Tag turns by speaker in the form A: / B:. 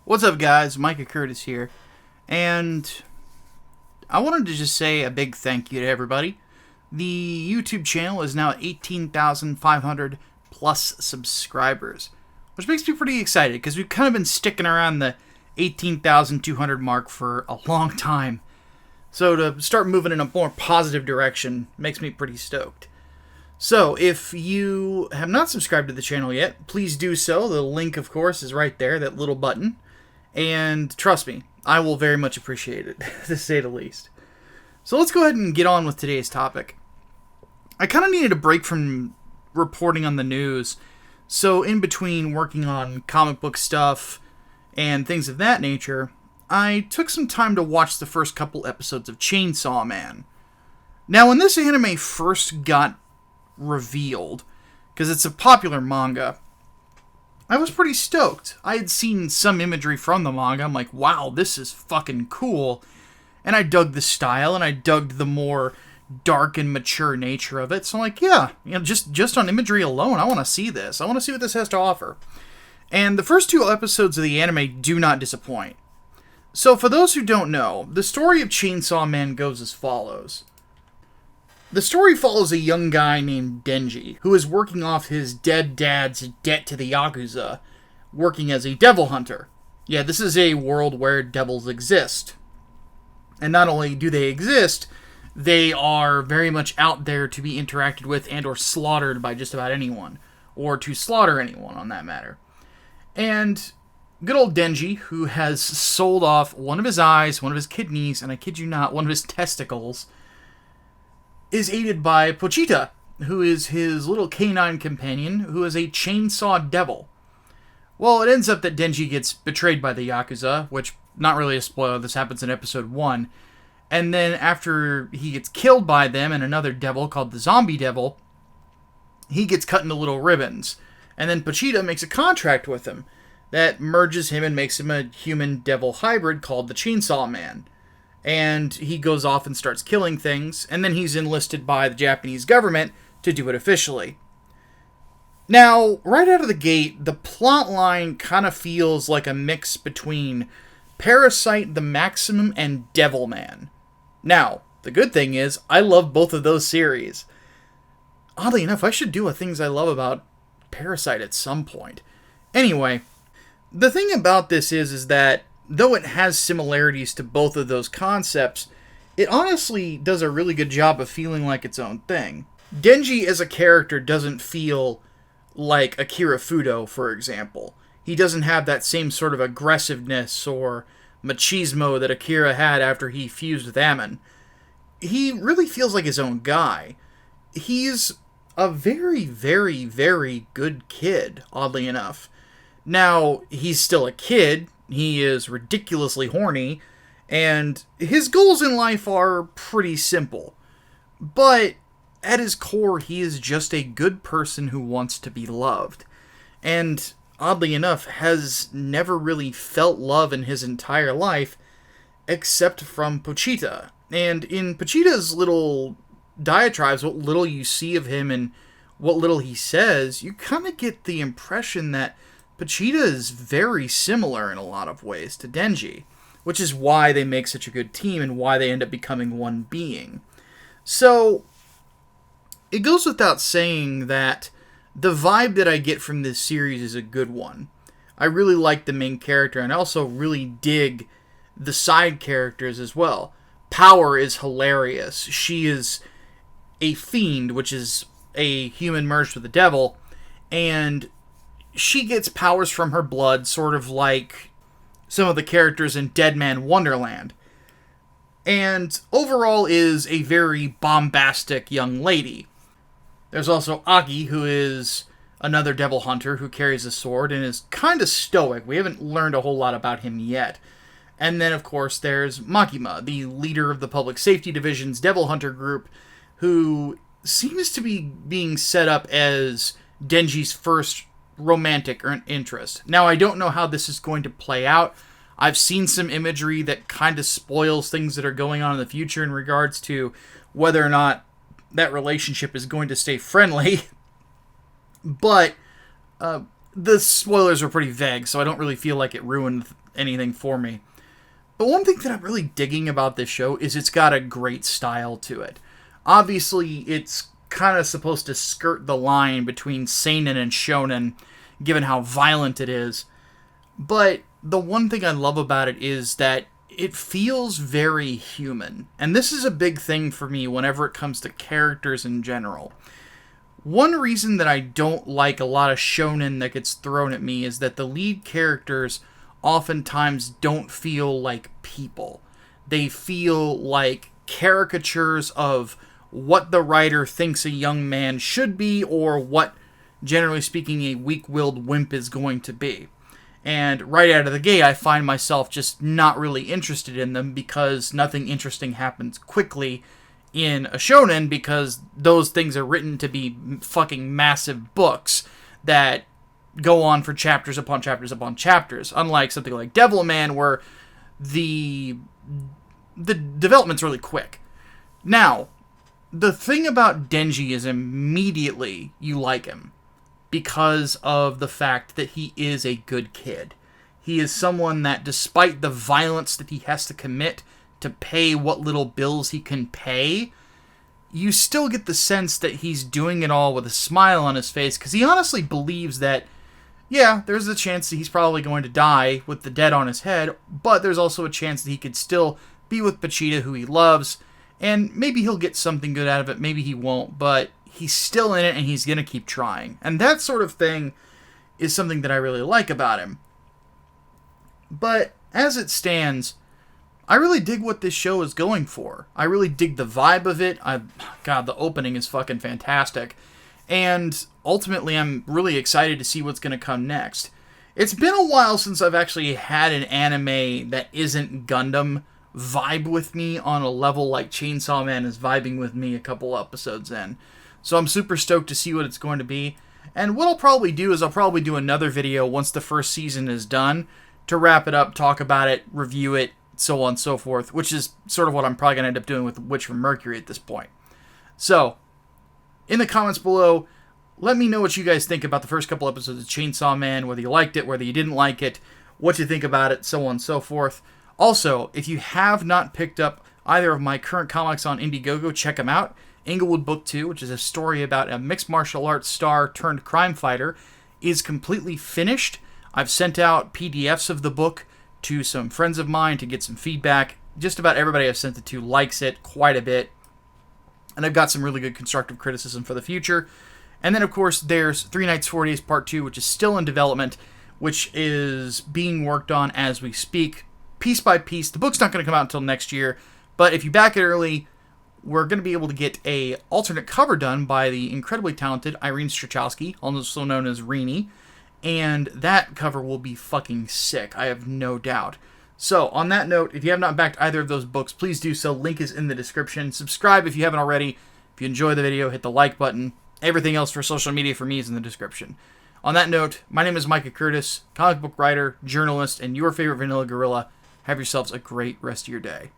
A: What's up, guys? Micah Curtis here, and I wanted to just say a big thank you to everybody. The YouTube channel is now at 18,500 plus subscribers, which makes me pretty excited because we've kind of been sticking around the 18,200 mark for a long time. So to start moving in a more positive direction makes me pretty stoked. So, if you have not subscribed to the channel yet, please do so. The link, of course, is right there, that little button. And trust me, I will very much appreciate it, to say the least. So let's go ahead and get on with today's topic. I kind of needed a break from reporting on the news, so in between working on comic book stuff and things of that nature, I took some time to watch the first couple episodes of Chainsaw Man. Now, when this anime first got revealed, because it's a popular manga, I was pretty stoked. I had seen some imagery from the manga. I'm like, wow, this is fucking cool. And I dug the style, and I dug the more dark and mature nature of it. So I'm like, yeah, just on imagery alone, I want to see this. I want to see what this has to offer. And the first two episodes of the anime do not disappoint. So for those who don't know, the story of Chainsaw Man goes as follows. The story follows a young guy named Denji, who is working off his dead dad's debt to the Yakuza, working as a devil hunter. Yeah, this is a world where devils exist. And not only do they exist, they are very much out there to be interacted with and or slaughtered by just about anyone, or to slaughter anyone on that matter. And good old Denji, who has sold off one of his eyes, one of his kidneys, and I kid you not, one of his testicles, is aided by Pochita, who is his little canine companion, who is a chainsaw devil. Well, it ends up that Denji gets betrayed by the Yakuza, which, not really a spoiler, this happens in episode 1. And then after he gets killed by them and another devil called the Zombie Devil, he gets cut into little ribbons. And then Pochita makes a contract with him that merges him and makes him a human-devil hybrid called the Chainsaw Man. And he goes off and starts killing things, and then he's enlisted by the Japanese government to do it officially. Now, right out of the gate, the plot line kind of feels like a mix between Parasite the Maximum and Devilman. Now, the good thing is, I love both of those series. Oddly enough, I should do a Things I Love About Parasite at some point. Anyway, the thing about this is that though it has similarities to both of those concepts, it honestly does a really good job of feeling like its own thing. Denji as a character doesn't feel like Akira Fudo, for example. He doesn't have that same sort of aggressiveness or machismo that Akira had after he fused with Ammon. He really feels like his own guy. He's a very, very, very good kid, oddly enough. Now, he's still a kid. He is ridiculously horny, and his goals in life are pretty simple. But at his core, he is just a good person who wants to be loved. And oddly enough, has never really felt love in his entire life, except from Pochita. And in Pochita's little diatribes, what little you see of him and what little he says, you kind of get the impression that Pochita is very similar in a lot of ways to Denji, which is why they make such a good team and why they end up becoming one being. So, it goes without saying that the vibe that I get from this series is a good one. I really like the main character, and I also really dig the side characters as well. Power is hilarious. She is a fiend, which is a human merged with the devil, and she gets powers from her blood, sort of like some of the characters in Dead Man Wonderland. And overall is a very bombastic young lady. There's also Aki, who is another devil hunter who carries a sword and is kind of stoic. We haven't learned a whole lot about him yet. And then, of course, there's Makima, the leader of the Public Safety Division's devil hunter group, who seems to be being set up as Denji's first romantic interest. Now, I don't know how this is going to play out. I've seen some imagery that kind of spoils things that are going on in the future in regards to whether or not that relationship is going to stay friendly. But the spoilers are pretty vague, so I don't really feel like it ruined anything for me. But one thing that I'm really digging about this show is it's got a great style to it. Obviously, it's kind of supposed to skirt the line between seinen and shonen, given how violent it is. But the one thing I love about it is that it feels very human. And this is a big thing for me whenever it comes to characters in general. One reason that I don't like a lot of shonen that gets thrown at me is that the lead characters oftentimes don't feel like people. They feel like caricatures of what the writer thinks a young man should be, or what, generally speaking, a weak-willed wimp is going to be. And right out of the gate, I find myself just not really interested in them because nothing interesting happens quickly in a shonen, because those things are written to be fucking massive books that go on for chapters upon chapters upon chapters. Unlike something like Devilman, where the development's really quick. Now, the thing about Denji is immediately you like him because of the fact that he is a good kid. He is someone that, despite the violence that he has to commit to pay what little bills he can pay, you still get the sense that he's doing it all with a smile on his face, because he honestly believes that, yeah, there's a chance that he's probably going to die with the debt on his head, but there's also a chance that he could still be with Pachita, who he loves, and maybe he'll get something good out of it, maybe he won't, but he's still in it and he's going to keep trying. And that sort of thing is something that I really like about him. But as it stands, I really dig what this show is going for. I really dig the vibe of it. God, the opening is fucking fantastic. And ultimately, I'm really excited to see what's going to come next. It's been a while since I've actually had an anime that isn't Gundam vibe with me on a level like Chainsaw Man is vibing with me a couple episodes in. So I'm super stoked to see what it's going to be. And what I'll probably do is I'll probably do another video once the first season is done to wrap it up, talk about it, review it, so on and so forth, which is sort of what I'm probably going to end up doing with Witch from Mercury at this point. So, in the comments below, let me know what you guys think about the first couple episodes of Chainsaw Man, whether you liked it, whether you didn't like it, what you think about it, so on and so forth. Also, if you have not picked up either of my current comics on Indiegogo, check them out. ENGLEWOOD Book 2, which is a story about a mixed martial arts star turned crime fighter, is completely finished. I've sent out PDFs of the book to some friends of mine to get some feedback. Just about everybody I've sent it to likes it quite a bit. And I've got some really good constructive criticism for the future. And then, of course, there's 3 Nights, 4 Days Part 2, which is still in development, which is being worked on as we speak, piece by piece. The book's not going to come out until next year, but if you back it early, we're going to be able to get a alternate cover done by the incredibly talented Irene Strachowski, also known as Reenie, and that cover will be fucking sick, I have no doubt. So, on that note, if you have not backed either of those books, please do so. Link is in the description. Subscribe if you haven't already. If you enjoy the video, hit the like button. Everything else for social media for me is in the description. On that note, my name is Micah Curtis, comic book writer, journalist, and your favorite vanilla gorilla. Have yourselves a great rest of your day.